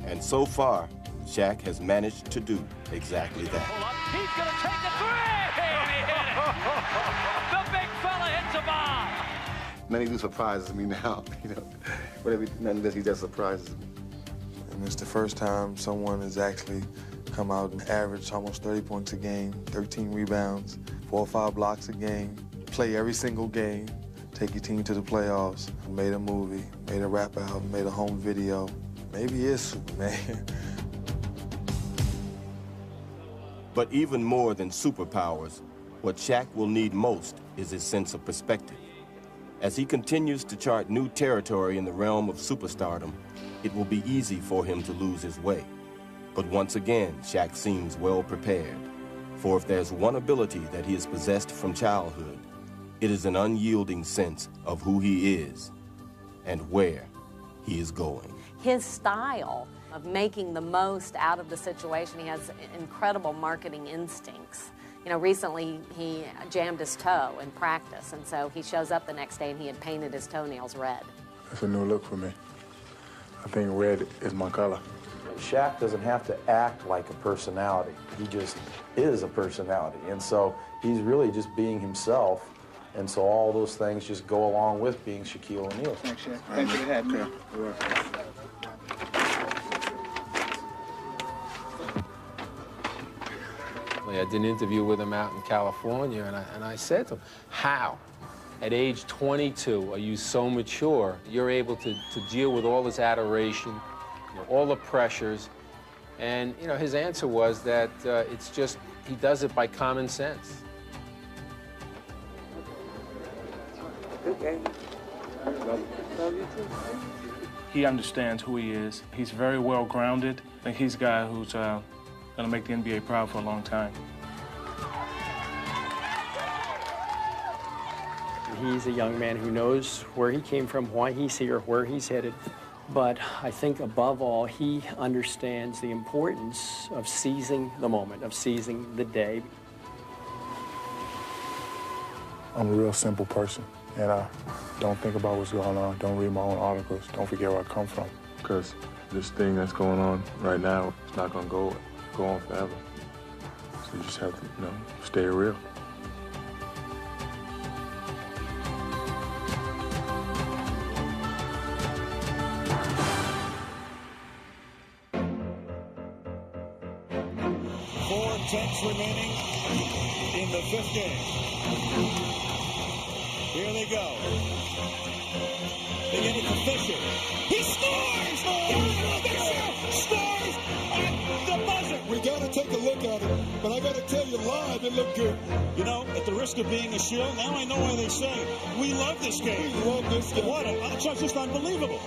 S4: And so far, Shaq has managed to do exactly that.
S10: He's going to take the three! And he hit it! The big fella hits a bomb!
S21: Nothing do surprises me now, you know. Whatever, nothing does, he just surprises me.
S12: And it's the first time someone has actually come out and averaged almost 30 points a game, 13 rebounds, 4 or 5 blocks a game, play every single game, take your team to the playoffs, made a movie, made a rap album, made a home video. Maybe he is Superman.
S4: But even more than superpowers, what Shaq will need most is his sense of perspective. As he continues to chart new territory in the realm of superstardom, it will be easy for him to lose his way. But once again, Shaq seems well prepared. For if there's one ability that he has possessed from childhood, it is an unyielding sense of who he is and where he is going.
S1: His style of making the most out of the situation, he has incredible marketing instincts. You know, recently he jammed his toe in practice, and so he shows up the next day and he had painted his toenails red.
S17: It's a new look for me. I think red is my color.
S2: Shaq doesn't have to act like a personality. He just is a personality. And so he's really just being himself. And so all those things just go along with being Shaquille O'Neal.
S21: Thanks, Shaq. Thanks for the hat, man.
S7: I did an interview with him out in California, and I said to him, how, at age 22, are you so mature, you're able to deal with all this adoration, you know, all the pressures? And, you know, his answer was that it's just, he does it by common sense.
S9: He understands who he is. He's very well grounded. I think he's a guy who's going to make the NBA proud for a long time.
S5: He's a young man who knows where he came from, why he's here, where he's headed. But I think above all, he understands the importance of seizing the moment, of seizing the day.
S17: I'm a real simple person, and I don't think about what's going on, don't read my own articles, don't forget where I come from. Because this thing that's going on right now, it's not going to go on forever. So you just have to, you know, stay real.
S6: Tenths remaining in the fifth game. Here they go. They get it to Fisher. He scores! Fisher scores at the buzzer. We got to take a look at it, but I got to tell you, live it looked good. You know, at the risk of being a shill, now I know why they say we love this game. We love this game. What? It's just unbelievable.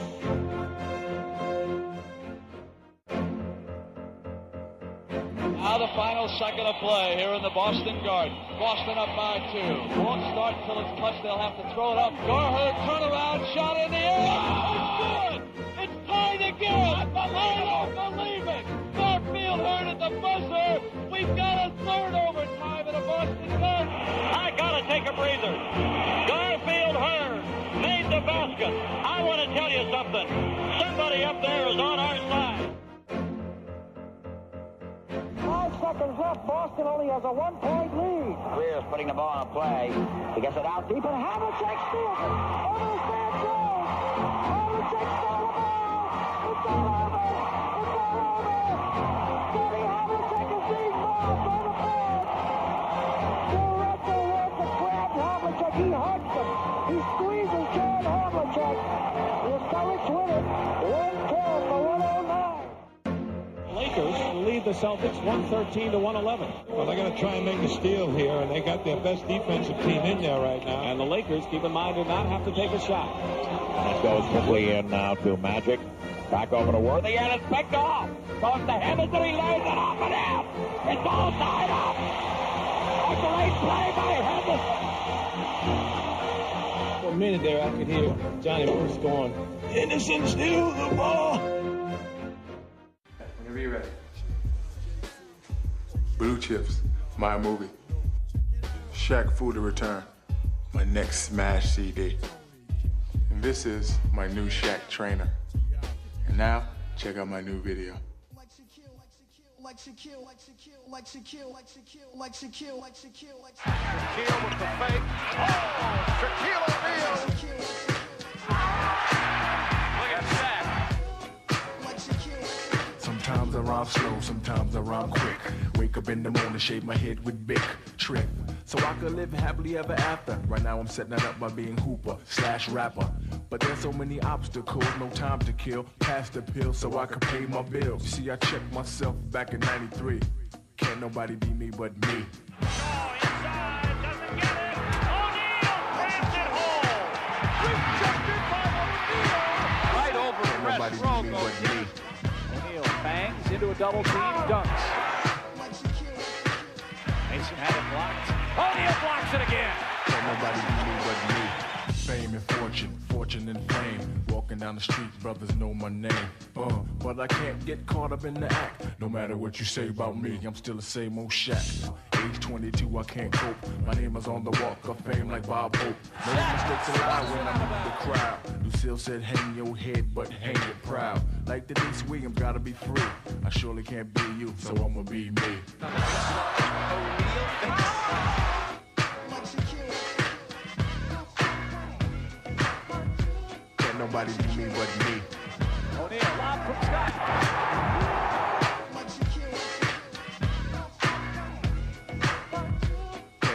S10: Now the final second of play here in the Boston Garden. Boston up by 2. Won't start until it's clutch. They'll have to throw it up. Garherd, turnaround, shot in the air. It's good. It's tied again. I don't believe it. Garfield Hurd at the buzzer. We've got a third overtime in the Boston Garden. I got to take a breather. Garfield Hurd made the basket. I want to tell you something. Somebody up there is on our side.
S18: 5 seconds left. Boston only has a 1-point lead.
S22: Greer's putting the ball on a play. He gets it out deep, and Havlicek steals it. Almost there it goes. Havlicek stole the ball. It's all over. It's all over. Scotty Havlicek is being mobbed by the fans. Joe Russell wants to grab Havlicek. He hugs him. He squeezes John Havlicek. The Celtics win it. 110 to 109.
S18: Lakers lead the Celtics 113-111.
S6: Well, they're going to try and make a steal here, and they got their best defensive team in there right now.
S18: And the Lakers, keep in mind, do not have to take a shot.
S22: And it goes quickly in now to Magic. Back over to Worthy, and it's picked off. Goes to Henderson, he lays it off and out. It's all tied up. A great play by Henderson.
S18: For a minute there, I could hear Johnny Bruce going, Henderson steals the ball.
S7: Whenever you're ready.
S17: Blue Chips, my movie. Shaq Fu to Return, my next smash CD. And this is my new Shaq trainer. And now, check out my new video.
S26: Shaquille with the fake. Oh, Shaquille O'Neal. Look at that.
S23: Sometimes I rhyme slow, sometimes I rhyme quick. Wake up in the morning, shave my head with Bic. Trick.
S12: so I could live happily ever after. Right now I'm setting that up by being hooper/rapper. But there's so many obstacles, no time to kill. Pass the pill so I can pay my bills. You see, I checked myself back in '93. Can't nobody be me but me.
S10: Right over Chris Rogo. O'Neal bangs into a double team, dunks. Mason had it blocked. O'Neal blocks it again.
S12: Can't nobody be me but me. Fame and fortune and fame. Walking down the street, brothers know my name. But I can't get caught up in the act. No matter what you say about me, I'm still the same old Shaq. Age 22, I can't cope. My name is on the walk of fame like Bob Hope. No mistakes allowed when I'm in the crowd. Lucille said, hang your head, but hang it proud. Like Denise Williams, gotta be free. I surely can't be you, so I'ma be me. Can't nobody be me but me.
S10: O'Neal, lob from Scott.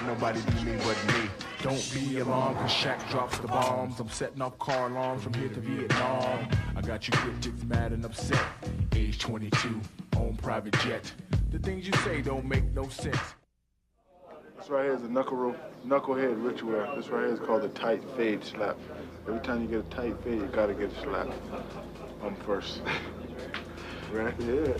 S12: Nobody be me but me. Don't be alarmed, cause Shaq drops the bombs. I'm setting off car alarms from here to Vietnam. I got you critics mad and upset. Age 22, own private jet. The things you say don't make no sense.
S17: This right here is a knucklehead ritual. This right here is called a tight fade slap. Every time you get a tight fade, you gotta get a slap. I'm first. Right? Yeah.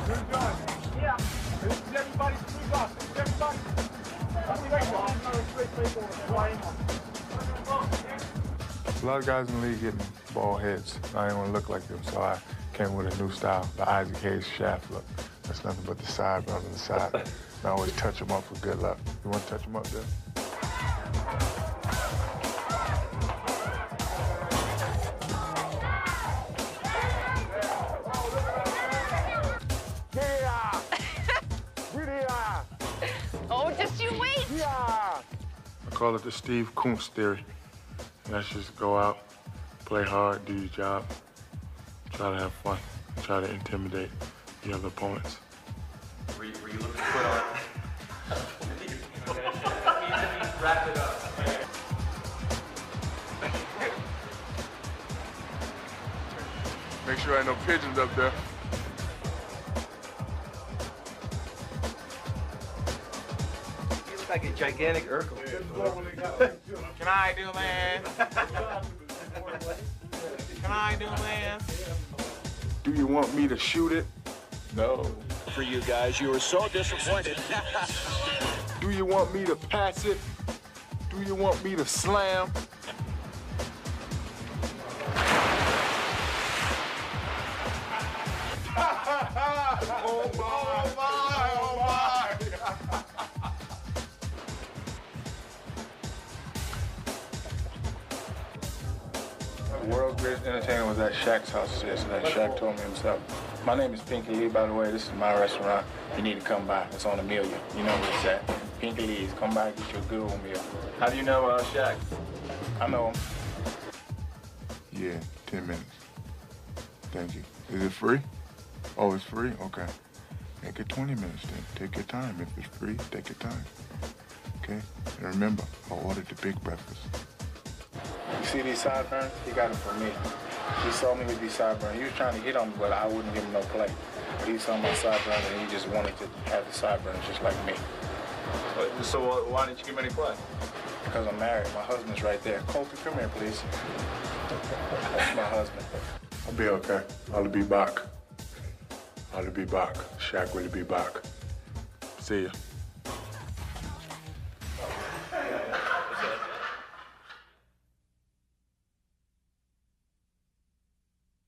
S19: Good done. Yeah. This is everybody's free box. This is everybody.
S17: A lot of guys in the league getting bald heads. I didn't want to look like them, so I came with a new style, the Isaac Hayes shaft look. That's nothing but the sideburn on the side. And I always touch them up for good luck. You want to touch them up there?
S1: Oh, just you wait.
S17: I call it the Steve Kuntz theory. And that's just go out, play hard, do your job, try to have fun, try to intimidate the other opponents.
S8: Were you looking to put on? Wrap it up.
S17: Make sure I ain't no pigeons up there.
S8: Like a gigantic Urkel.
S9: Can I do, man? Can I do, man?
S17: Do you want me to shoot it?
S9: No. For you guys, you were so disappointed.
S17: Do you want me to pass it? Do you want me to slam?
S19: Oh my.
S17: The world's greatest entertainer was at Shaq's house yesterday. Shaq told me himself. My name is Pinky Lee, by the way. This is my restaurant. You need to come by. It's on Amelia. You know where it's at. Pinky Lee's. Come by and get you a good old meal.
S8: How do you know Shaq?
S17: I know him. Yeah, 10 minutes. Thank you. Is it free? Oh, it's free? Okay. Make it 20 minutes then. Take your time. If it's free, take your time. Okay? And remember, I ordered the big breakfast. You see these sideburns? He got them from me. He saw me with these sideburns. He was trying to hit on me, but I wouldn't give him no play. But he saw my sideburns and he just wanted to have the sideburns just like me.
S8: So why didn't you give him any play?
S17: Because I'm married. My husband's right there. Colton, come here, please. That's my husband. I'll be okay. I'll be back. I'll be back. Shaq will be back. See ya.